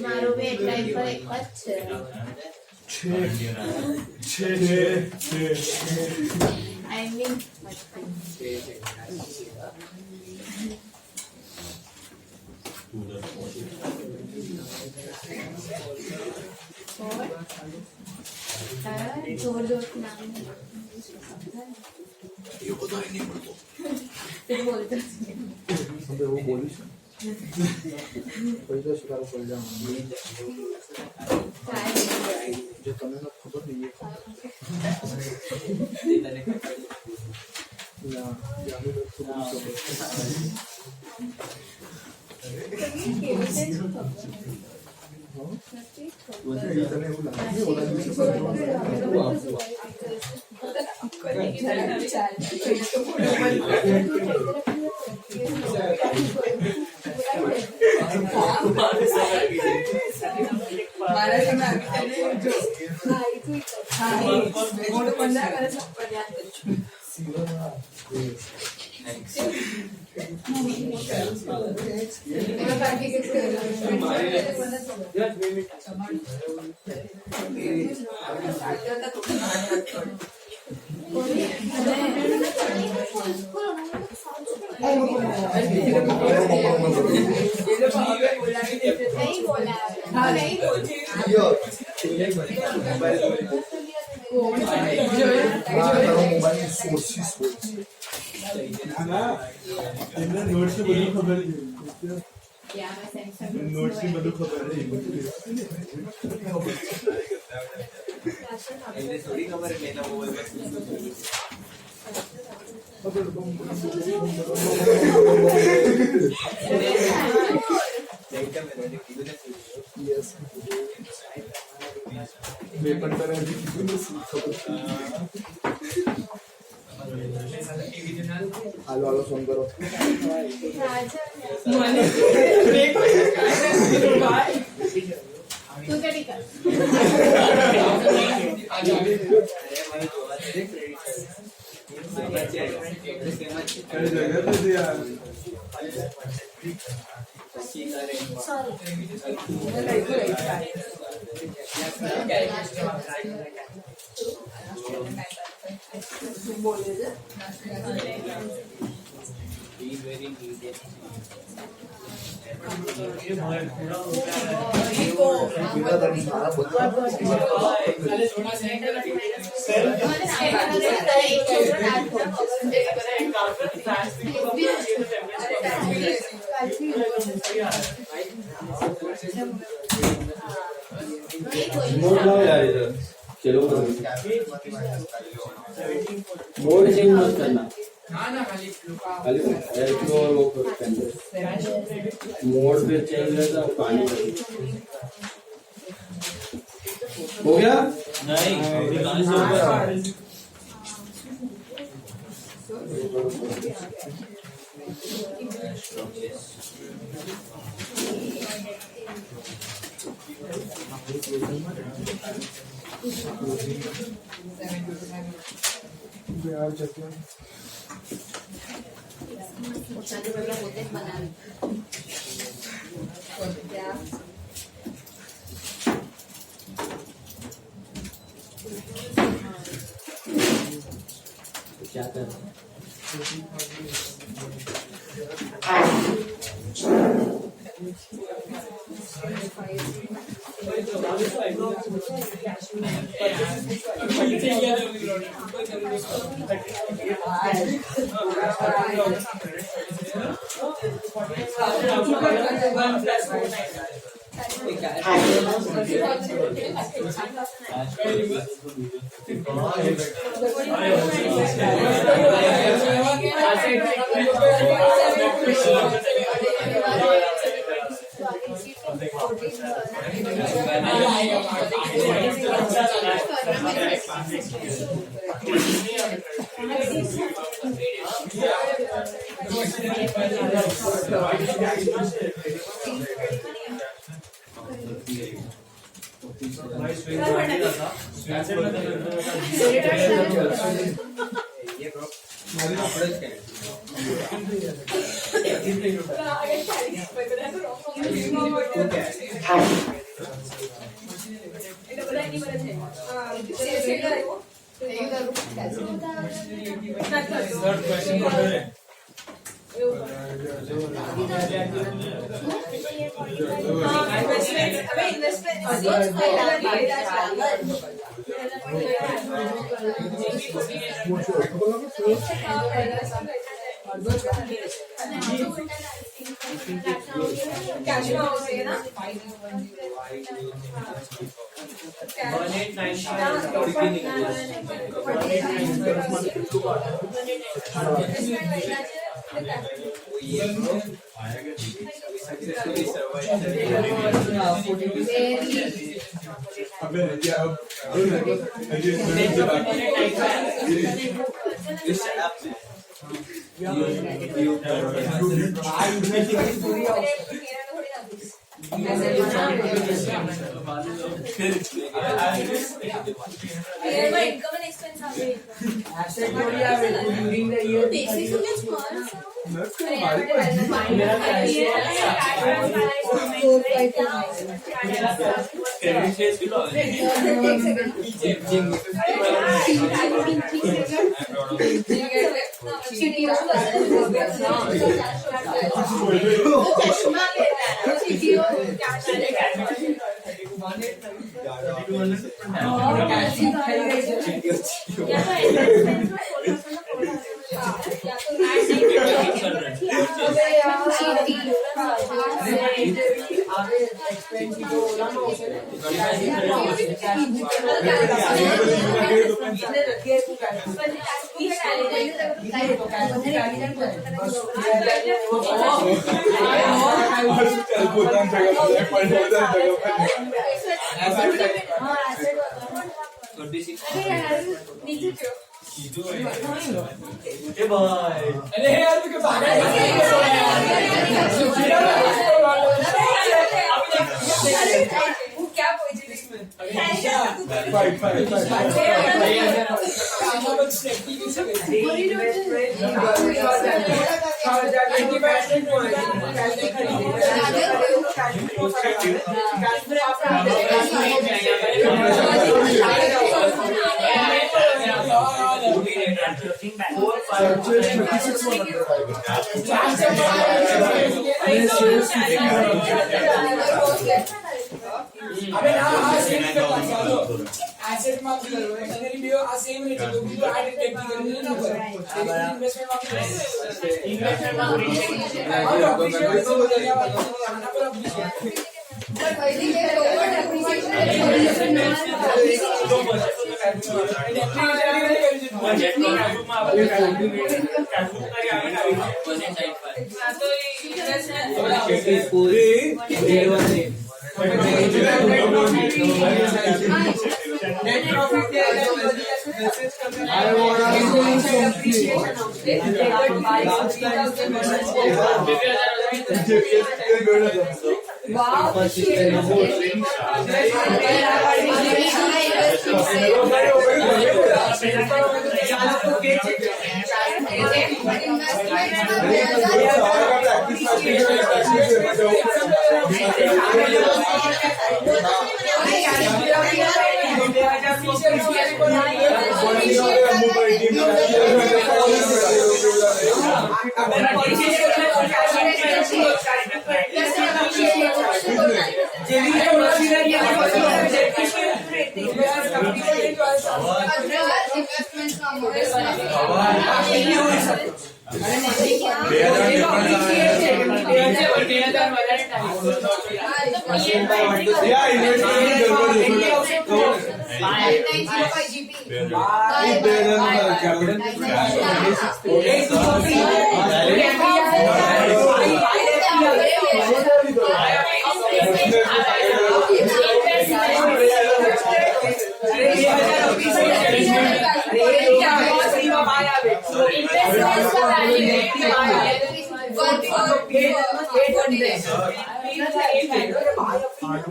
मारो भी एक टाइम पर एक I mean जोर जोर से नाम ये पता ही नहीं पड़ता फिर बोलते हमने वो बोली पैसा शिकार कर जाऊंगी जो तुम्हें ना खबर नहीं है या भी लोग थोड़ी खबर है लेना वो आलो आलो फोन करो तू क्या ठीक चलो मोड चेंज मत करना खाली और वो मोड पे चेंज रहता है पानी हो गया नहीं अभी कहां से होगा क्या कर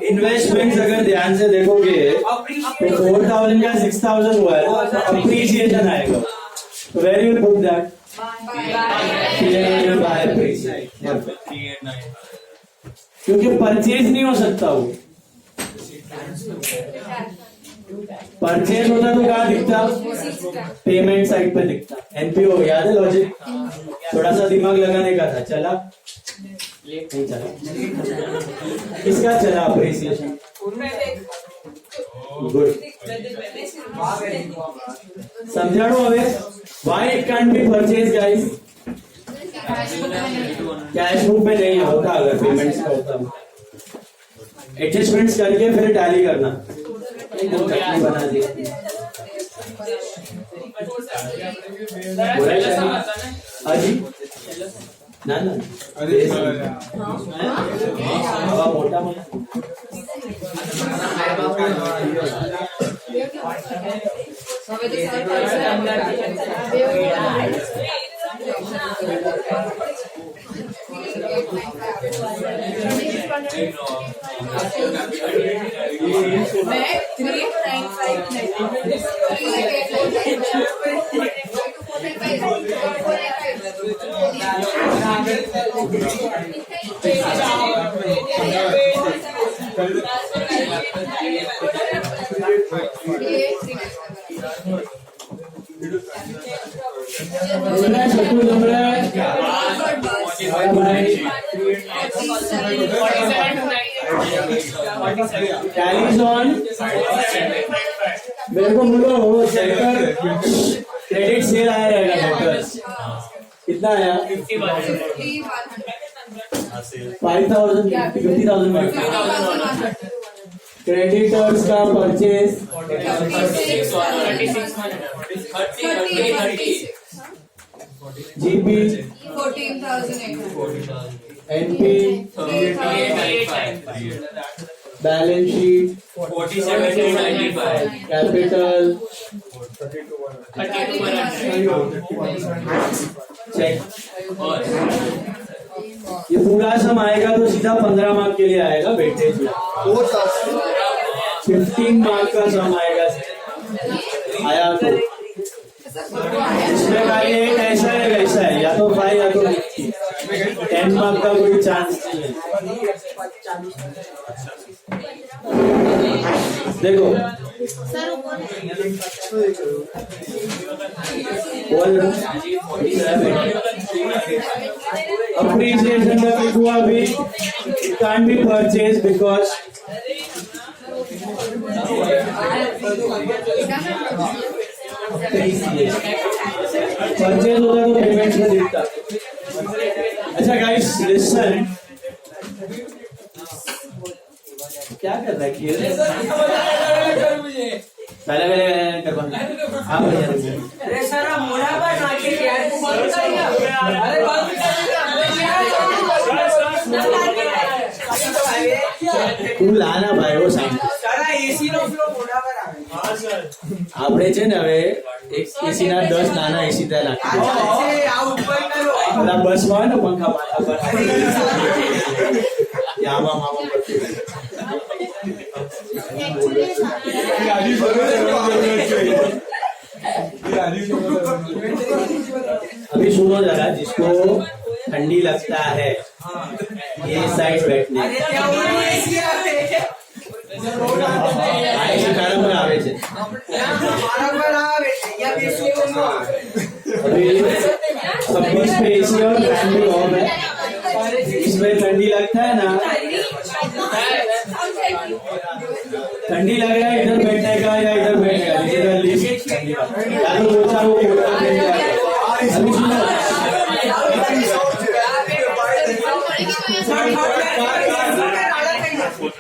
इन्वेस्टमेंट्स अगर ध्यान से देखोगे तो 4,000 का 6,000 हुआ है तो अप्रिसिएशन आएगा. तो वेर यू पुट दैट? क्योंकि परचेज नहीं हो सकता वो. परचेज होता तो कहाँ दिखता? पेमेंट साइड पे दिखता. एनपीओ याद है लॉजिक? थोड़ा सा दिमाग लगाने का था. चला नहीं चला. किसका चला अप्रिसिएशन? गुड. समझाड़ो हमें. Why it can't be purchased guys? Cash book में नहीं होता. अगर पेमेंट्स का होता एडजस्टमेंट्स करके फिर टैली करना. बना दिया. अजी ना ना हवा मोटा मोटा टैलीज ऑन. मेरे को बोलो सेक्टर क्रेडिट सेल आया रहेगा. सेक्टर्स कितना आया? 5,000 50,000. क्रेडिटर्स का purchase GP 14,800. NP balance sheet 47,295. Capital check. ये पूरा सम आएगा तो सीधा 15 मार्क के लिए आएगा. वेटेज 15 मार्क का सम आएगा. आया तो इसमें खाली एक ऐसा है वैसा है. या तो 5 या तो 10 मार्क का कोई चांस नहीं है. देखो appreciation का कुछ हुआ भी can't be purchased because purchase होता तो पेमेंट में दिखता. अच्छा गाइस लिसन. क्या कर रहा है? पहले करवा. हाँ भैया अरे सर मोड़ा बना के यार तू लाना ભાઈ ઓ સાઈડ. સારા એસી નો ફ્લો મોડા પર આવે. हाँ सर. આપણે છે ને હવે એક એસી ના 10 નાના એસી ત્યાં નાખી. આ ઉપર કરો. બધા બસ માં હોય ને પંખા માથા પર આમાં મામા પડતી. अभी सुनो जरा. जिसको ठंडी लगता है ये साइड बैठने આવે છે. अभी 26 पे एसी और फैन भी ऑफ है. इसमें ठंडी लगता है ना. ठंडी लग रहा है इधर बैठने का या इधर बैठने का. या तो दो चार वो अभी सुनो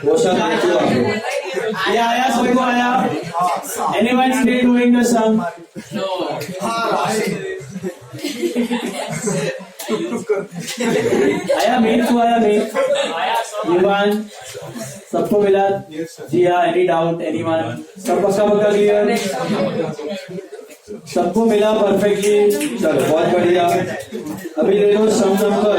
वो सब ये आया, सबको आया? Anyone still doing the sum? आया मीट को आया मीट युवान सबको मिला जी हाँ एनी डाउट एनीवन सब पक्का पक्का क्लियर सबको मिला परफेक्टली चलो बहुत बढ़िया अभी ले लो सम नंबर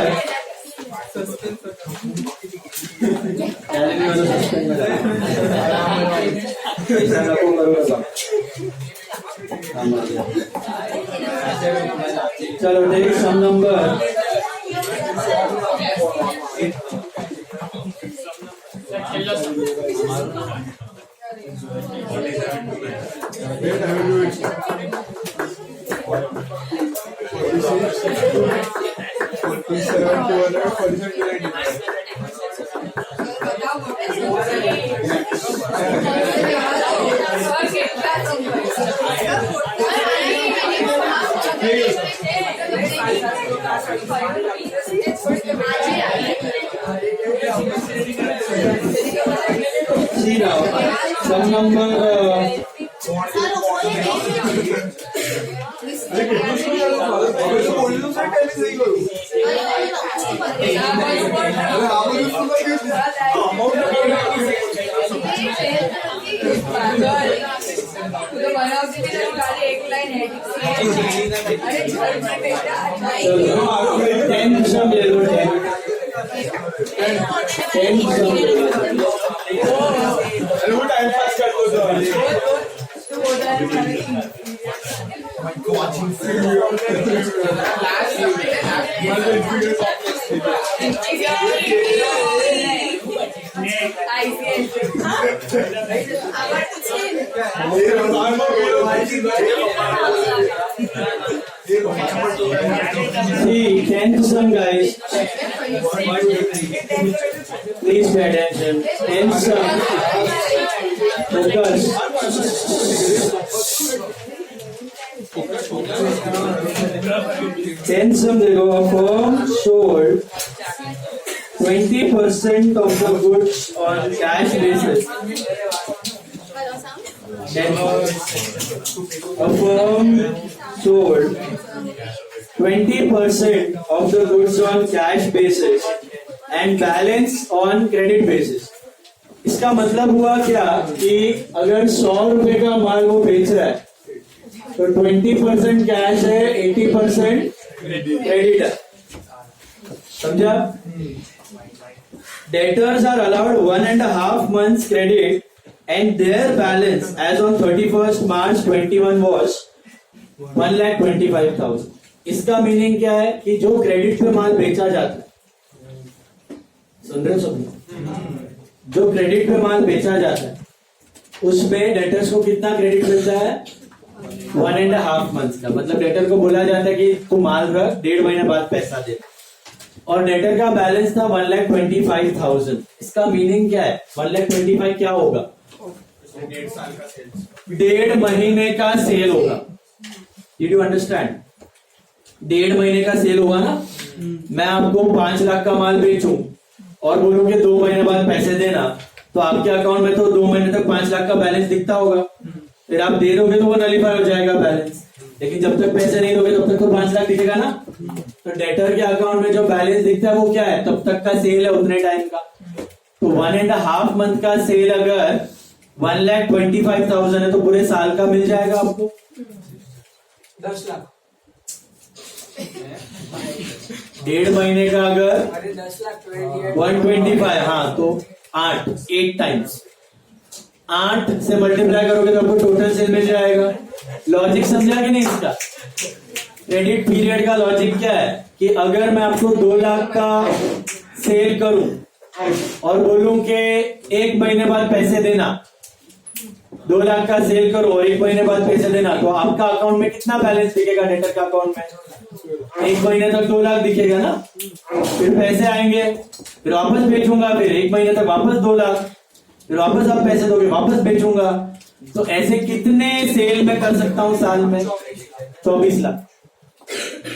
चलो take some number See now, some number ten some ले लो टेन सम टाइम पास कर दो See, 10 sum guys. Please pay attention. 10 sum. Focus. 10 sum देखो firm sold 20% of the goods on cash basis. A firm sold 20% of the goods on cash basis and balance on credit basis. इसका मतलब हुआ क्या कि अगर 100 रुपए का माल वो बेच रहा है तो 20% कैश है 80% क्रेडिट है समझा Debtors are allowed 1.5 months credit and their balance as on 31st March 21 was 1,25,000. इसका मीनिंग क्या है कि जो क्रेडिट पे माल बेचा जाता है सुन रहे हो सब जो क्रेडिट पे माल बेचा जाता है उसमें डेटर्स को कितना क्रेडिट मिलता है 1.5 मंथ का मतलब डेटर को बोला जाता है कि तू माल रख 1.5 महीने बाद पैसा दे और डेटर का बैलेंस था 1,25,000. इसका मीनिंग क्या है 1,25,000 क्या होगा 1.5 महीने का सेल होगा. Did you understand? 1.5 महीने का सेल होगा ना मैं आपको 5 लाख का माल बेचूं और बोलूं कि 2 महीने बाद पैसे देना तो आपके अकाउंट में तो 2 महीने तक 5 लाख का बैलेंस दिखता होगा फिर आप दे दोगे तो वो नलीफाई हो जाएगा बैलेंस लेकिन जब तक पैसे नहीं दोगे तब तक तो 5 लाख दिखेगा ना तो डेटर के अकाउंट में जो बैलेंस दिखता है वो क्या है तब तक का सेल है उतने टाइम का तो 1.5 मंथ का सेल अगर 1,25,000 है तो पूरे साल का मिल जाएगा आपको 10 लाख 1.5 महीने का अगर 10 लाख 125 हाँ तो 8 टाइम्स 8 से मल्टीप्लाई करोगे तो आपको टोटल सेल मिल जाएगा. लॉजिक समझा कि नहीं इसका क्रेडिट पीरियड का लॉजिक क्या है कि अगर मैं आपको 2 लाख का सेल करूं और बोलूं कि 1 महीने बाद पैसे देना 2 लाख का सेल करो और 1 महीने बाद पैसे देना तो आपका अकाउंट में कितना बैलेंस दिखेगा डेटर का अकाउंट में 1 महीने तक 2 लाख दिखेगा ना फिर पैसे आएंगे फिर वापस बेचूंगा फिर 1 महीने तक वापस 2 लाख फिर वापस आप पैसे दोगे वापस बेचूंगा तो ऐसे कितने सेल में कर सकता हूं साल में 24 लाख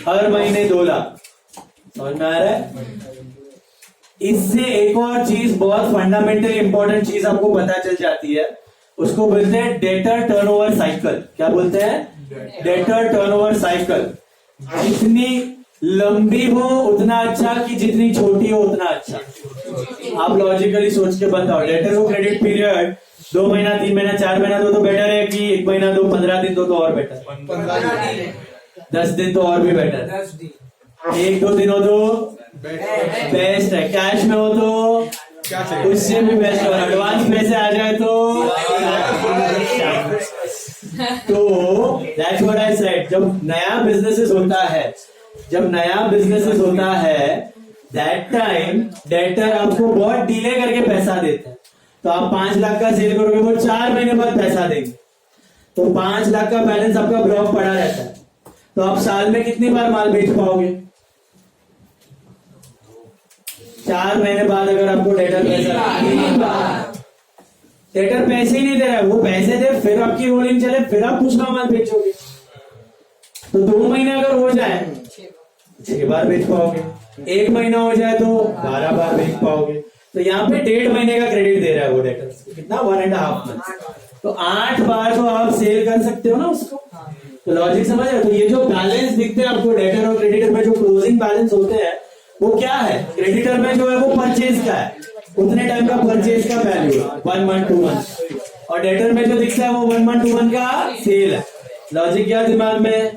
हर महीने 2 लाख समझ में आ रहा है इससे एक और चीज बहुत फंडामेंटल इंपॉर्टेंट चीज आपको पता चल जाती है, उसको बोलते हैं डेटर टर्नओवर साइकिल। क्या बोलते हैं? Debtor turnover cycle. जितनी लंबी हो उतना अच्छा, कि जितनी छोटी हो उतना अच्छा। आप लॉजिकली सोच के बताओ, डेटर हो क्रेडिट पीरियड 2 महीना, 3 महीना, 4 महीना दो तो बेटर है, कि 1 महीना दो, 15 दिन दो तो और बेटर, 10 दिन तो और भी बेटर, 10 दिन 1-2 दिन हो तो बेस्ट है, कैश में हो तो उससे भी बेस्ट, और एडवांस पैसे आ जाए तो दैट्स व्हाट आई सेड। जब नया बिजनेसेस होता है दैट टाइम डेटर आपको बहुत डिले करके पैसा देते हैं। तो आप 5 लाख का सेल करोगे, वो 4 महीने बाद पैसा देंगे, तो 5 लाख का बैलेंस आपका ब्लॉक पड़ा रहता है। तो आप साल में कितनी बार माल बेच पाओगे? 4 महीने बाद अगर आपको डेटर पैसे ही नहीं दे रहा है, वो पैसे दे फिर आपकी रोलिंग चले, फिर आप दूसरा माल बेचोगे, तो 2 महीने अगर हो जाए 6 बार बेच पाओगे, 1 महीना हो जाए तो 12 बार बेच पाओगे। तो यहाँ पे 1.5 महीने का क्रेडिट दे रहा है वो डेटर, कितना 1.5 मंथ, तो 8 बार तो आप सेल कर सकते हो ना उसको। तो लॉजिक समझ रहे हो? तो ये जो बैलेंस दिखते हैं आपको डेटर और क्रेडिटर में, जो क्लोजिंग बैलेंस होते हैं वो क्या है? क्रेडिटर में जो है वो परचेज का है, उतने टाइम का परचेज का वैल्यू है 1 मंथ 2 मंथ, और डेटर में जो दिखता है वो 1 मंथ 2 मंथ का सेल है। लॉजिक क्या दिमाग में?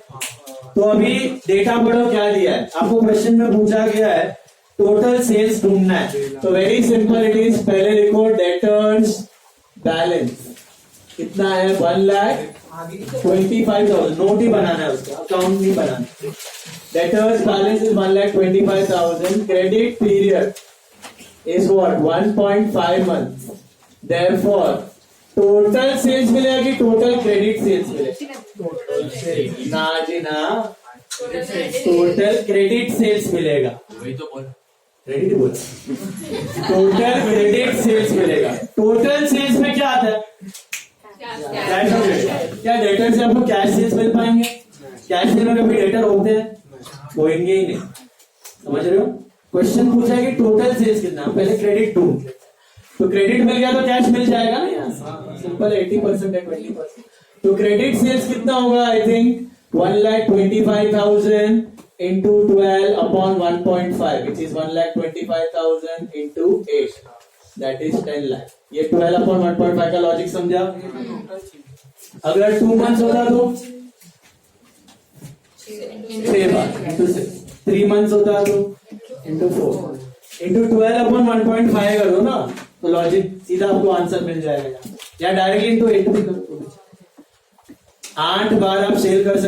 तो अभी डेटा पढ़ो, क्या दिया है आपको क्वेश्चन में, पूछा गया है टोटल सेल्स ढूंढना है। तो वेरी सिंपल इट इज, पहले लिखो डेटर्स बैलेंस कितना है, 1,25,000, नोट ही बनाना है उसका, अकाउंट नहीं बनाना। Debtors balance is 1,25,000, credit period is what 1.5 months, therefore total sales मिलेगा कि टोटल क्रेडिट सेल्स मिलेगा? ना जी ना, टोटल क्रेडिट सेल्स मिलेगा। वही तो बोल, क्रेडिट बोल, टोटल क्रेडिट सेल्स मिलेगा। टोटल सेल्स में क्या आता है? कैश मिलेगा। क्या डेटर से आपको कैश सेल्स मिल पाएंगे? कैश सेल में कभी डेटर होते हैं? होंगे ही नहीं। समझ रहे हो? क्वेश्चन पूछा है कि टोटल सेल्स कितना, पहले क्रेडिट ढूंढ, तो क्रेडिट मिल गया तो कैश मिल जाएगा ना, यहाँ सिंपल 80% है 20%। तो क्रेडिट सेल्स कितना होगा? I think 1,25,000 into 12 upon 1.5, which is 1,25,000 into 8, that is 10 lakh। ये 12 upon 1.5 का लॉजिक समझा? अगर 2 मंथ्स होता तो 6 बार into 6, 3 मंथ्स होता तो into 4, into 12 upon 1.5 कर दो ना, तो लॉजिक सीधा आपको आंसर मिल जाएगा, या डायरेक्टली into 8 भी करो। 8 बार आप सेल कर सकते